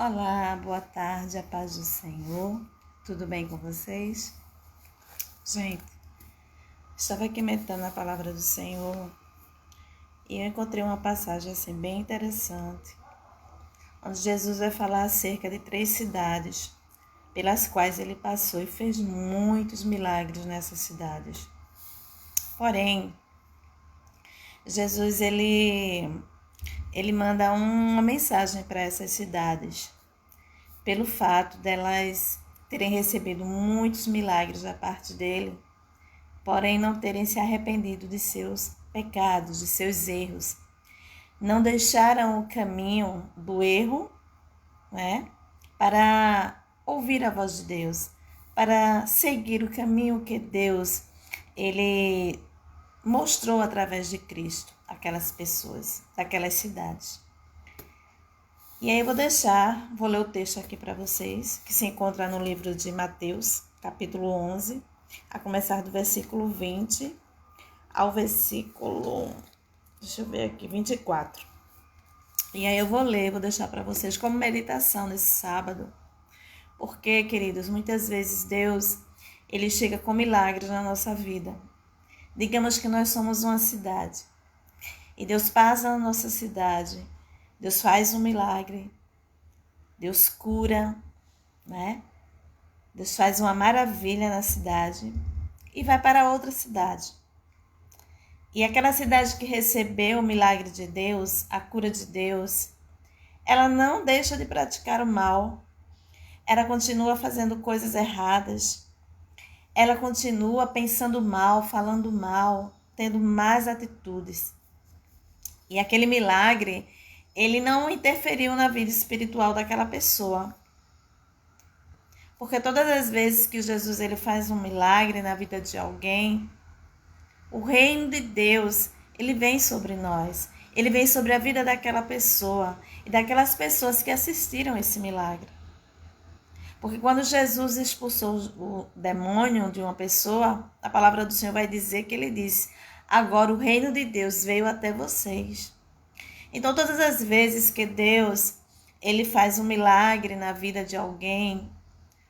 Olá, boa tarde, a paz do Senhor. Tudo bem com vocês? Gente, estava aqui meditando a palavra do Senhor e eu encontrei uma passagem assim bem interessante, onde Jesus vai falar acerca de 3 cidades pelas quais ele passou e fez muitos milagres nessas cidades. Porém, Jesus ele manda uma mensagem para essas cidades, pelo fato delas terem recebido muitos milagres da parte dele, porém não terem se arrependido de seus pecados, de seus erros. Não deixaram o caminho do erro, para ouvir a voz de Deus, para seguir o caminho que Deus ele mostrou através de Cristo, aquelas pessoas, daquelas cidades. E aí vou ler o texto aqui para vocês, que se encontra no livro de Mateus, capítulo 11, a começar do versículo 20 ao versículo, 24. E aí vou deixar para vocês como meditação nesse sábado, porque, queridos, muitas vezes Deus, ele chega com milagres na nossa vida. Digamos que nós somos uma cidade, e Deus passa na nossa cidade, Deus faz um milagre, Deus cura, Deus faz uma maravilha na cidade e vai para outra cidade. E aquela cidade que recebeu o milagre de Deus, a cura de Deus, ela não deixa de praticar o mal, ela continua fazendo coisas erradas, ela continua pensando mal, falando mal, tendo más atitudes. E aquele milagre, ele não interferiu na vida espiritual daquela pessoa. Porque todas as vezes que Jesus ele faz um milagre na vida de alguém, o reino de Deus, ele vem sobre nós. Ele vem sobre a vida daquela pessoa e daquelas pessoas que assistiram esse milagre. Porque quando Jesus expulsou o demônio de uma pessoa, a palavra do Senhor vai dizer que ele disse: agora o reino de Deus veio até vocês. Então, todas as vezes que Deus ele faz um milagre na vida de alguém,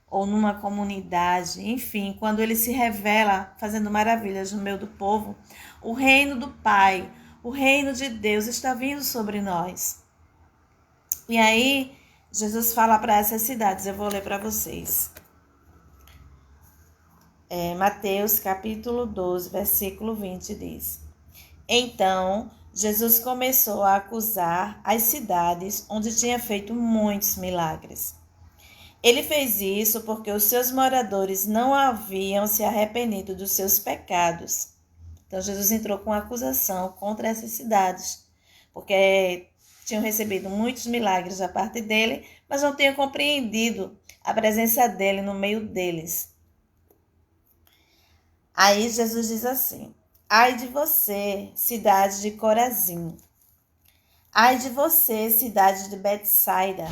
ou numa comunidade, enfim, quando ele se revela fazendo maravilhas no meio do povo, o reino do Pai, o reino de Deus está vindo sobre nós. E aí, Jesus fala para essas cidades, eu vou ler para vocês. Mateus capítulo 12, versículo 20 diz: Então, Jesus começou a acusar as cidades onde tinha feito muitos milagres. Ele fez isso porque os seus moradores não haviam se arrependido dos seus pecados. Então, Jesus entrou com acusação contra essas cidades, porque tinham recebido muitos milagres da parte dele, mas não tinham compreendido a presença dele no meio deles. Aí Jesus diz assim: ai de você, cidade de Corazim. Ai de você, cidade de Betsaida.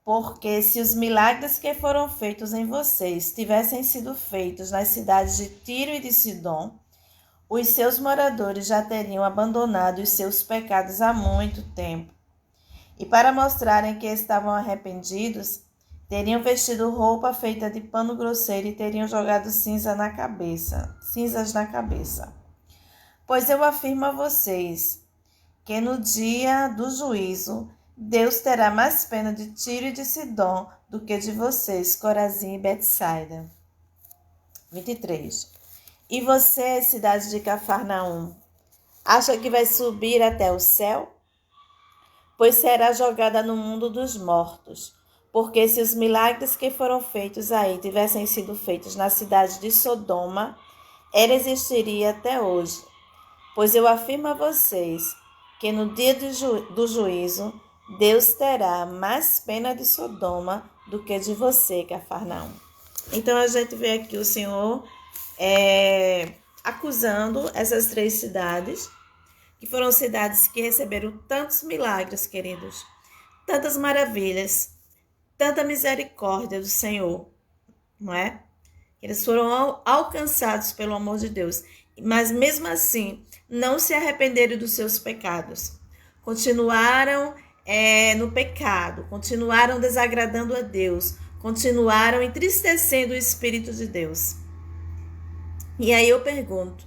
Porque se os milagres que foram feitos em vocês tivessem sido feitos nas cidades de Tiro e de Sidom, os seus moradores já teriam abandonado os seus pecados há muito tempo. E para mostrarem que estavam arrependidos, teriam vestido roupa feita de pano grosseiro e teriam jogado cinzas na cabeça. Pois eu afirmo a vocês que no dia do juízo, Deus terá mais pena de Tiro e de Sidom do que de vocês, Corazim e Betsaida. 23. E você, cidade de Cafarnaum, acha que vai subir até o céu? Pois será jogada no mundo dos mortos. Porque se os milagres que foram feitos aí tivessem sido feitos na cidade de Sodoma, ela existiria até hoje. Pois eu afirmo a vocês que no dia do juízo, Deus terá mais pena de Sodoma do que de você, Cafarnaum. Então a gente vê aqui o Senhor acusando essas 3 cidades, que foram cidades que receberam tantos milagres, queridos, tantas maravilhas, tanta misericórdia do Senhor, não é? Eles foram alcançados pelo amor de Deus, mas mesmo assim não se arrependeram dos seus pecados. Continuaram no pecado, continuaram desagradando a Deus, continuaram entristecendo o Espírito de Deus. E aí eu pergunto,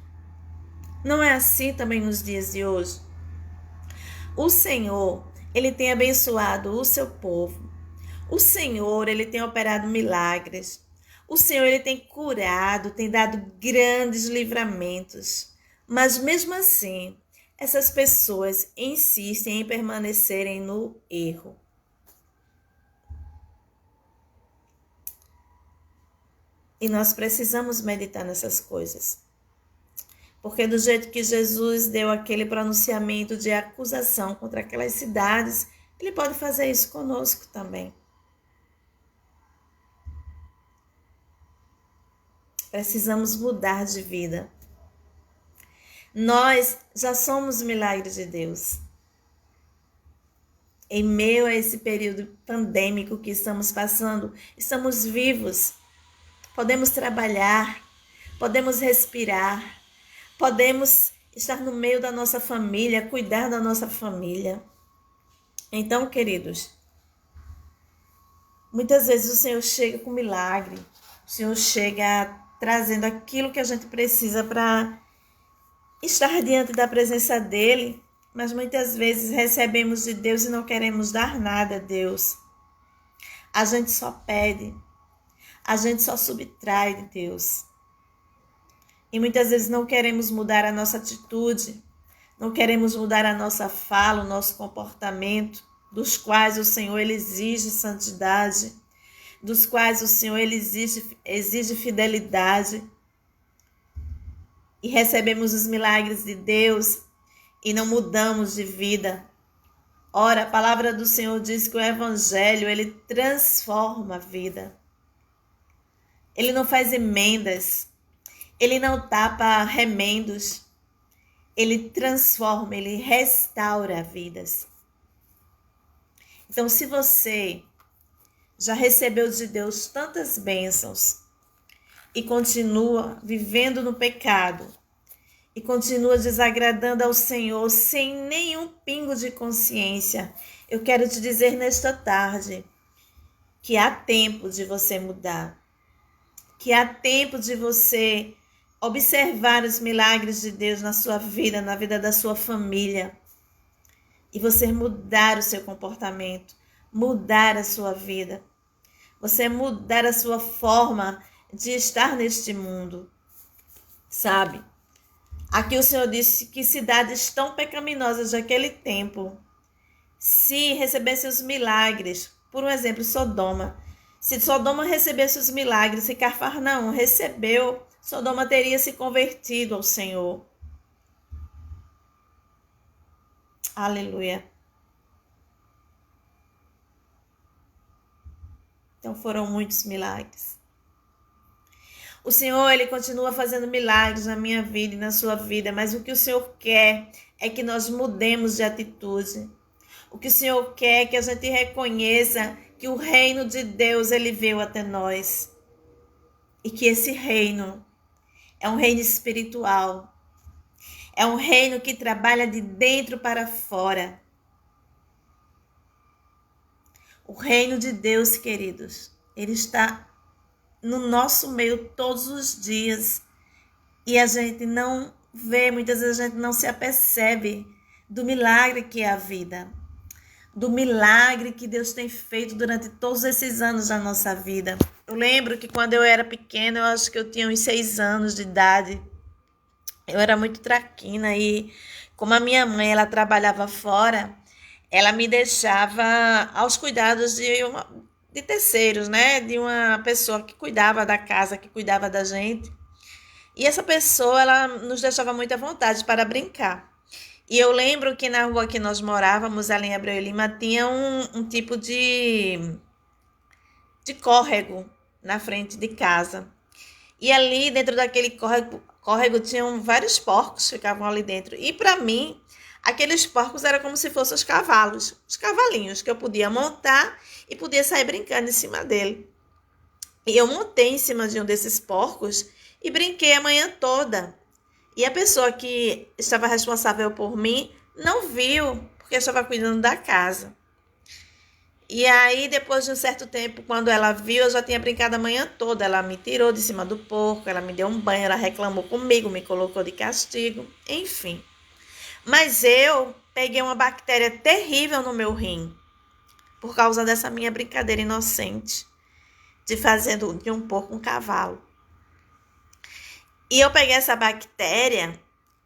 não é assim também nos dias de hoje? O Senhor, Ele tem abençoado o seu povo. O Senhor, Ele tem operado milagres. O Senhor, Ele tem curado, tem dado grandes livramentos. Mas mesmo assim, essas pessoas insistem em permanecerem no erro. E nós precisamos meditar nessas coisas. Porque do jeito que Jesus deu aquele pronunciamento de acusação contra aquelas cidades, Ele pode fazer isso conosco também. Precisamos mudar de vida. Nós já somos milagres de Deus. Em meio a esse período pandêmico que estamos passando, estamos vivos. Podemos trabalhar, podemos respirar, podemos estar no meio da nossa família, cuidar da nossa família. Então, queridos, muitas vezes o Senhor chega com milagre, o Senhor chega trazendo aquilo que a gente precisa para estar diante da presença dEle, mas muitas vezes recebemos de Deus e não queremos dar nada a Deus. A gente só pede, a gente só subtrai de Deus. E muitas vezes não queremos mudar a nossa atitude, não queremos mudar a nossa fala, o nosso comportamento, dos quais o Senhor Ele exige santidade, dos quais o Senhor Ele exige fidelidade. E recebemos os milagres de Deus e não mudamos de vida. Ora, a palavra do Senhor diz que o Evangelho, ele transforma a vida. Ele não faz emendas, ele não tapa remendos, ele transforma, ele restaura vidas. Então, se você já recebeu de Deus tantas bênçãos e continua vivendo no pecado e continua desagradando ao Senhor sem nenhum pingo de consciência, eu quero te dizer nesta tarde que há tempo de você mudar, que há tempo de você observar os milagres de Deus na sua vida, na vida da sua família, e você mudar o seu comportamento, mudar a sua vida, você mudar a sua forma de estar neste mundo, sabe? Aqui o Senhor disse que cidades tão pecaminosas daquele tempo, se recebessem os milagres, por um exemplo, Sodoma, se Sodoma recebesse os milagres, se Cafarnaum recebeu, Sodoma teria se convertido ao Senhor. Aleluia. Então foram muitos milagres. O Senhor, Ele continua fazendo milagres na minha vida e na sua vida, mas o que o Senhor quer é que nós mudemos de atitude. O que o Senhor quer é que a gente reconheça que o reino de Deus, Ele veio até nós. E que esse reino é um reino espiritual. É um reino que trabalha de dentro para fora. O reino de Deus, queridos, Ele está no nosso meio todos os dias. E a gente não vê, muitas vezes a gente não se apercebe do milagre que é a vida. Do milagre que Deus tem feito durante todos esses anos da nossa vida. Eu lembro que quando eu era pequena, eu acho que eu tinha uns 6 anos de idade, eu era muito traquina e como a minha mãe, ela trabalhava fora, ela me deixava aos cuidados de terceiros, né? De uma pessoa que cuidava da casa, que cuidava da gente. E essa pessoa, ela nos deixava muito à vontade para brincar. E eu lembro que na rua que nós morávamos, ali em Abreu e Lima, tinha um tipo de córrego na frente de casa. E ali dentro daquele córrego tinham vários porcos que ficavam ali dentro. E para mim, aqueles porcos eram como se fossem os cavalos, os cavalinhos que eu podia montar e podia sair brincando em cima dele. E eu montei em cima de um desses porcos e brinquei a manhã toda. E a pessoa que estava responsável por mim não viu, porque eu estava cuidando da casa. E aí, depois de um certo tempo, quando ela viu, eu já tinha brincado a manhã toda. Ela me tirou de cima do porco, ela me deu um banho, ela reclamou comigo, me colocou de castigo, enfim. Mas eu peguei uma bactéria terrível no meu rim, por causa dessa minha brincadeira inocente de fazer de um porco um cavalo. E eu peguei essa bactéria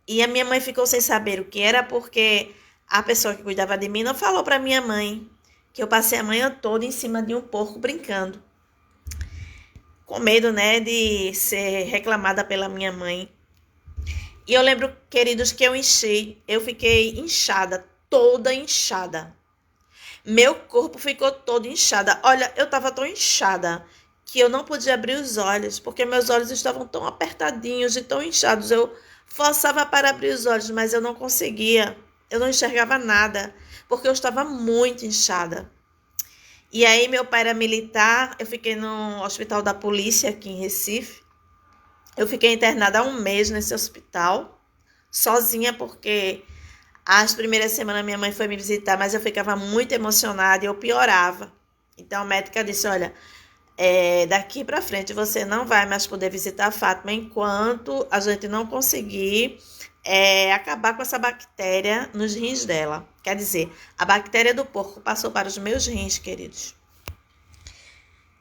e a minha mãe ficou sem saber o que era, porque a pessoa que cuidava de mim não falou para minha mãe que eu passei a manhã toda em cima de um porco brincando. Com medo, né, de ser reclamada pela minha mãe. E eu lembro, queridos, que eu fiquei inchada, toda inchada. Meu corpo ficou todo inchado. Olha, eu estava tão inchada que eu não podia abrir os olhos, porque meus olhos estavam tão apertadinhos e tão inchados. Eu forçava para abrir os olhos, mas eu não conseguia. Eu não enxergava nada, porque eu estava muito inchada. E aí meu pai era militar, eu fiquei no hospital da polícia aqui em Recife. Eu fiquei internada há um mês nesse hospital, sozinha, porque as primeiras semanas minha mãe foi me visitar, mas eu ficava muito emocionada e eu piorava. Então a médica disse, olha, daqui para frente você não vai mais poder visitar a Fátima enquanto a gente não conseguir acabar com essa bactéria nos rins dela. Quer dizer, a bactéria do porco passou para os meus rins, queridos.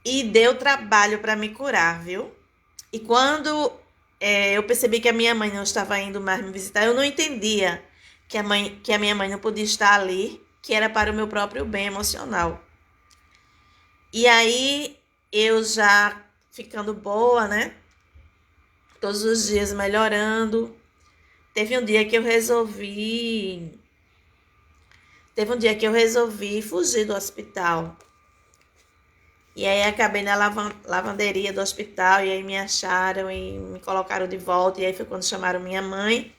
E deu trabalho para me curar, viu? E quando eu percebi que a minha mãe não estava indo mais me visitar, eu não entendia que a minha mãe não podia estar ali, que era para o meu próprio bem emocional. E aí, eu já ficando boa, né? Todos os dias melhorando. Teve um dia que eu resolvi fugir do hospital. E aí acabei na lavanderia do hospital e aí me acharam e me colocaram de volta. E aí foi quando chamaram minha mãe.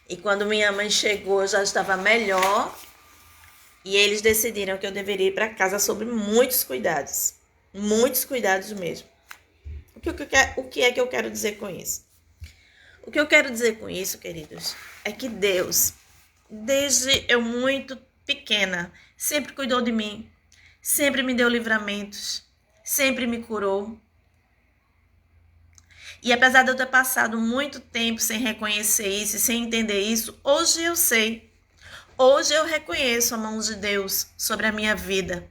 E quando minha mãe chegou, eu já estava melhor. E eles decidiram que eu deveria ir para casa sob muitos cuidados. Muitos cuidados mesmo. O que é que eu quero dizer com isso? O que eu quero dizer com isso, queridos, é que Deus, desde eu muito pequena, sempre cuidou de mim. Sempre me deu livramentos. Sempre me curou. E apesar de eu ter passado muito tempo sem reconhecer isso e sem entender isso, hoje eu sei. Hoje eu reconheço a mão de Deus sobre a minha vida.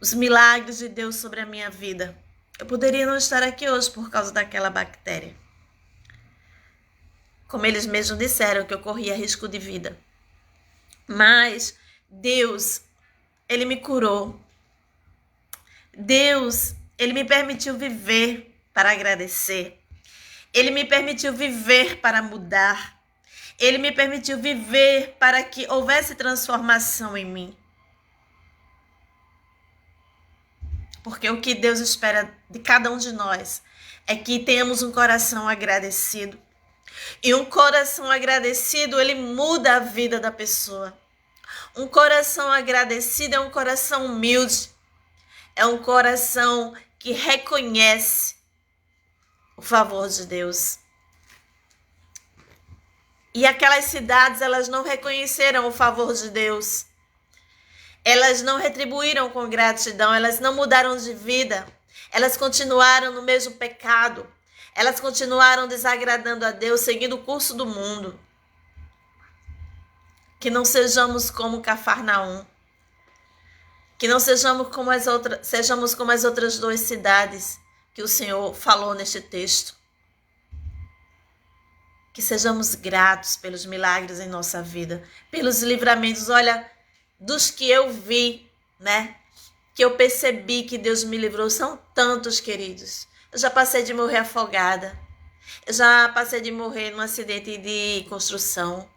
Os milagres de Deus sobre a minha vida. Eu poderia não estar aqui hoje por causa daquela bactéria. Como eles mesmos disseram que eu corria risco de vida. Mas Deus, Ele me curou. Deus, Ele me permitiu viver para agradecer. Ele me permitiu viver para mudar. Ele me permitiu viver para que houvesse transformação em mim. Porque o que Deus espera de cada um de nós é que tenhamos um coração agradecido. E um coração agradecido, ele muda a vida da pessoa. Um coração agradecido é um coração humilde. É um coração que reconhece o favor de Deus. E aquelas cidades, elas não reconheceram o favor de Deus. Elas não retribuíram com gratidão, elas não mudaram de vida. Elas continuaram no mesmo pecado. Elas continuaram desagradando a Deus, seguindo o curso do mundo. Que não sejamos como Cafarnaum. Que não sejamos como as outras duas cidades que o Senhor falou neste texto. Que sejamos gratos pelos milagres em nossa vida, pelos livramentos, olha, dos que eu vi, né? Que eu percebi que Deus me livrou, são tantos, queridos. Eu já passei de morrer afogada. Eu já passei de morrer num acidente de construção.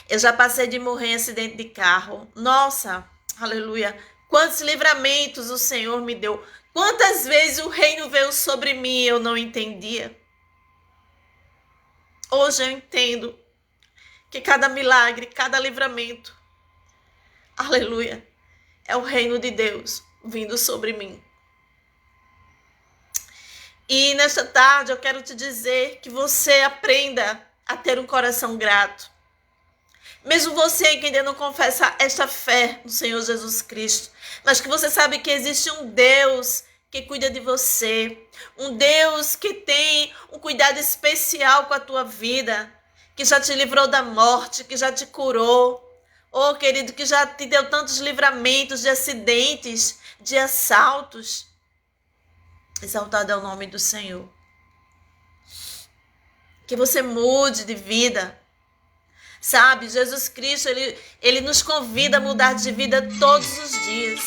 Eu já passei de morrer em acidente de carro. Nossa, aleluia. Quantos livramentos o Senhor me deu. Quantas vezes o reino veio sobre mim e eu não entendia. Hoje eu entendo que cada milagre, cada livramento, aleluia, é o reino de Deus vindo sobre mim. E nesta tarde eu quero te dizer que você aprenda a ter um coração grato. Mesmo você que ainda não confessa esta fé no Senhor Jesus Cristo, mas que você sabe que existe um Deus que cuida de você, um Deus que tem um cuidado especial com a tua vida, que já te livrou da morte, que já te curou, oh querido, que já te deu tantos livramentos de acidentes, de assaltos. Exaltado é o nome do Senhor. Que você mude de vida. Sabe, Jesus Cristo, ele nos convida a mudar de vida todos os dias.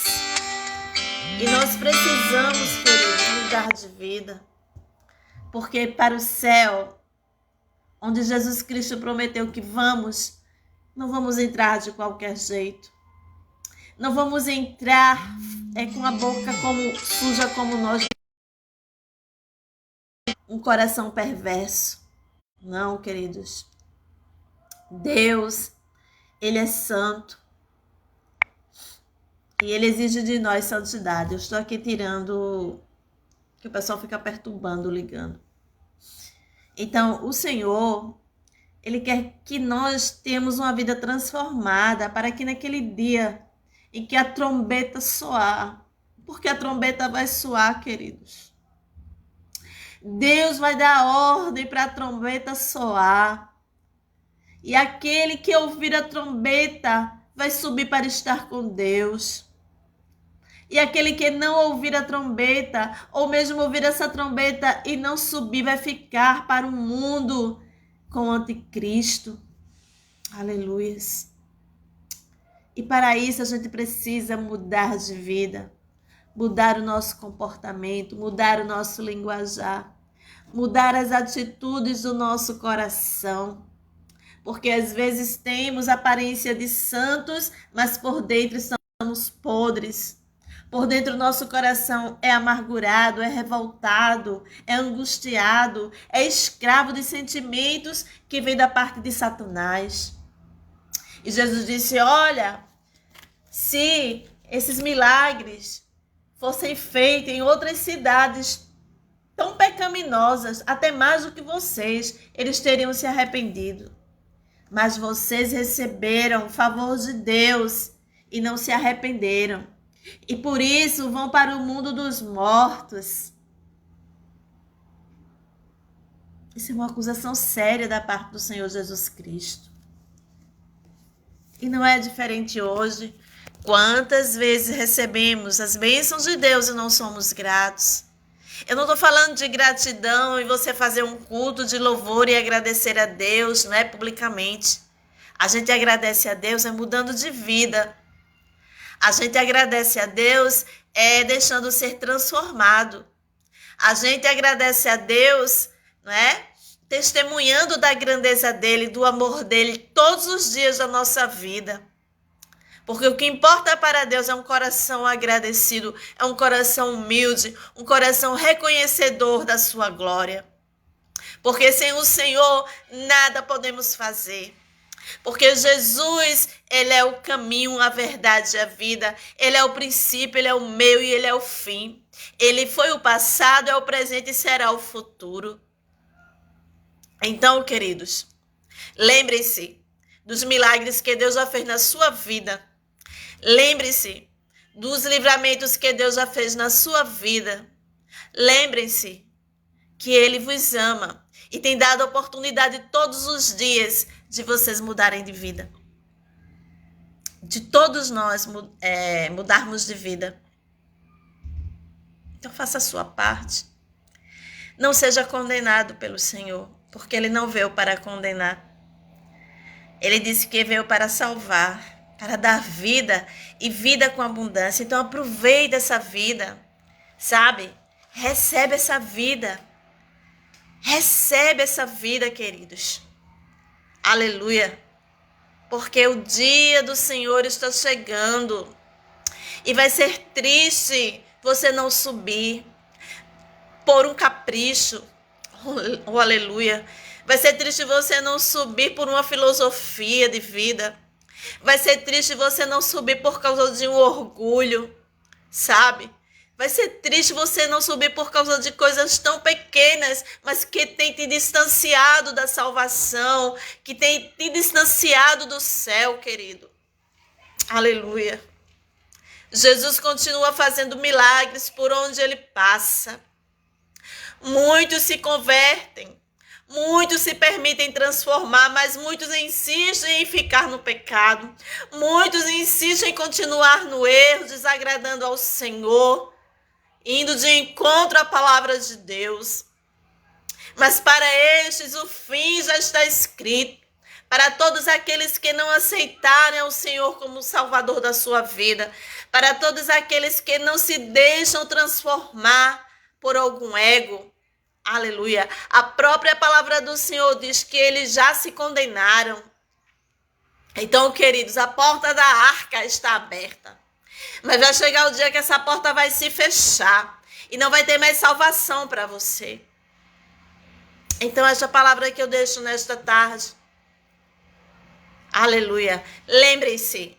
E nós precisamos, querido, mudar de vida. Porque para o céu, onde Jesus Cristo prometeu que vamos, não vamos entrar de qualquer jeito. Não vamos entrar com a boca suja como nós, um coração perverso. Não, queridos. Deus, Ele é santo. E Ele exige de nós santidade. Eu estou aqui tirando, que o pessoal fica perturbando, ligando. Então, o Senhor, Ele quer que nós tenhamos uma vida transformada para que naquele dia em que a trombeta soar, porque a trombeta vai soar, queridos. Deus vai dar ordem para a trombeta soar. E aquele que ouvir a trombeta vai subir para estar com Deus. E aquele que não ouvir a trombeta, ou mesmo ouvir essa trombeta e não subir, vai ficar para o mundo com o anticristo. Aleluias. E para isso a gente precisa mudar de vida, mudar o nosso comportamento, mudar o nosso linguajar, mudar as atitudes do nosso coração. Porque às vezes temos aparência de santos, mas por dentro estamos podres. Por dentro nosso coração é amargurado, é revoltado, é angustiado, é escravo de sentimentos que vêm da parte de Satanás. E Jesus disse, olha, se esses milagres fossem feitos em outras cidades tão pecaminosas, até mais do que vocês, eles teriam se arrependido. Mas vocês receberam o favor de Deus e não se arrependeram. E por isso vão para o mundo dos mortos. Isso é uma acusação séria da parte do Senhor Jesus Cristo. E não é diferente hoje. Quantas vezes recebemos as bênçãos de Deus e não somos gratos? Eu não estou falando de gratidão e você fazer um culto de louvor e agradecer a Deus, não é publicamente. A gente agradece a Deus mudando de vida. A gente agradece a Deus deixando ser transformado. A gente agradece a Deus, não é? Testemunhando da grandeza dele, do amor dele todos os dias da nossa vida. Porque o que importa para Deus é um coração agradecido, é um coração humilde, um coração reconhecedor da sua glória. Porque sem o Senhor nada podemos fazer. Porque Jesus, Ele é o caminho, a verdade e a vida. Ele é o princípio, Ele é o meio e Ele é o fim. Ele foi o passado, é o presente e será o futuro. Então, queridos, lembrem-se dos milagres que Deus já fez na sua vida. Lembre-se dos livramentos que Deus já fez na sua vida. Lembrem-se que Ele vos ama e tem dado a oportunidade todos os dias de vocês mudarem de vida. De todos nós mudarmos de vida. Então faça a sua parte. Não seja condenado pelo Senhor, porque Ele não veio para condenar. Ele disse que veio para salvar, para dar vida e vida com abundância. Então aproveite essa vida, sabe? Recebe essa vida. Recebe essa vida, queridos. Aleluia. Porque o dia do Senhor está chegando. E vai ser triste você não subir por um capricho. Oh, aleluia. Vai ser triste você não subir por uma filosofia de vida. Vai ser triste você não subir por causa de um orgulho, sabe? Vai ser triste você não subir por causa de coisas tão pequenas, mas que tem te distanciado da salvação, que tem te distanciado do céu, querido. Aleluia. Jesus continua fazendo milagres por onde ele passa. Muitos se convertem, muitos se permitem transformar, mas muitos insistem em ficar no pecado. Muitos insistem em continuar no erro, desagradando ao Senhor, indo de encontro à palavra de Deus. Mas para estes o fim já está escrito. Para todos aqueles que não aceitarem ao Senhor como Salvador da sua vida, para todos aqueles que não se deixam transformar por algum ego, aleluia. A própria palavra do Senhor diz que eles já se condenaram. Então, queridos, a porta da arca está aberta. Mas vai chegar o dia que essa porta vai se fechar e não vai ter mais salvação para você. Então, esta palavra que eu deixo nesta tarde, aleluia. Lembrem-se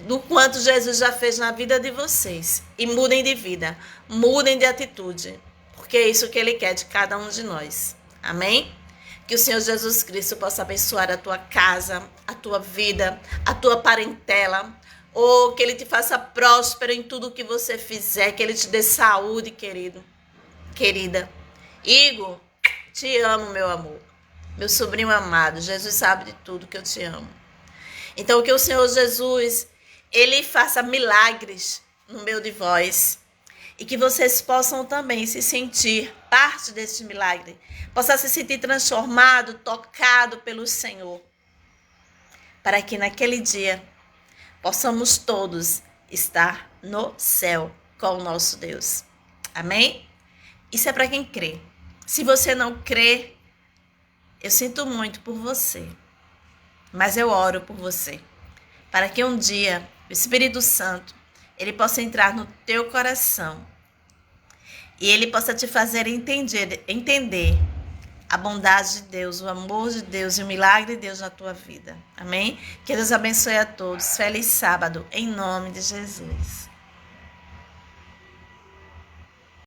do quanto Jesus já fez na vida de vocês. E mudem de vida, mudem de atitude, porque é isso que Ele quer de cada um de nós. Amém? Que o Senhor Jesus Cristo possa abençoar a tua casa, a tua vida, a tua parentela. Ou que Ele te faça próspero em tudo que você fizer. Que Ele te dê saúde, querido, querida. Igor, te amo, meu amor. Meu sobrinho amado, Jesus sabe de tudo que eu te amo. Então, que o Senhor Jesus, Ele faça milagres no meio de vós. E que vocês possam também se sentir parte desse milagre. Possa se sentir transformado, tocado pelo Senhor. Para que naquele dia possamos todos estar no céu com o nosso Deus. Amém? Isso é para quem crê. Se você não crê, eu sinto muito por você, mas eu oro por você, para que um dia o Espírito Santo, ele possa entrar no teu coração e ele possa te fazer entender a bondade de Deus, o amor de Deus e o milagre de Deus na tua vida. Amém? Que Deus abençoe a todos. Feliz sábado, em nome de Jesus.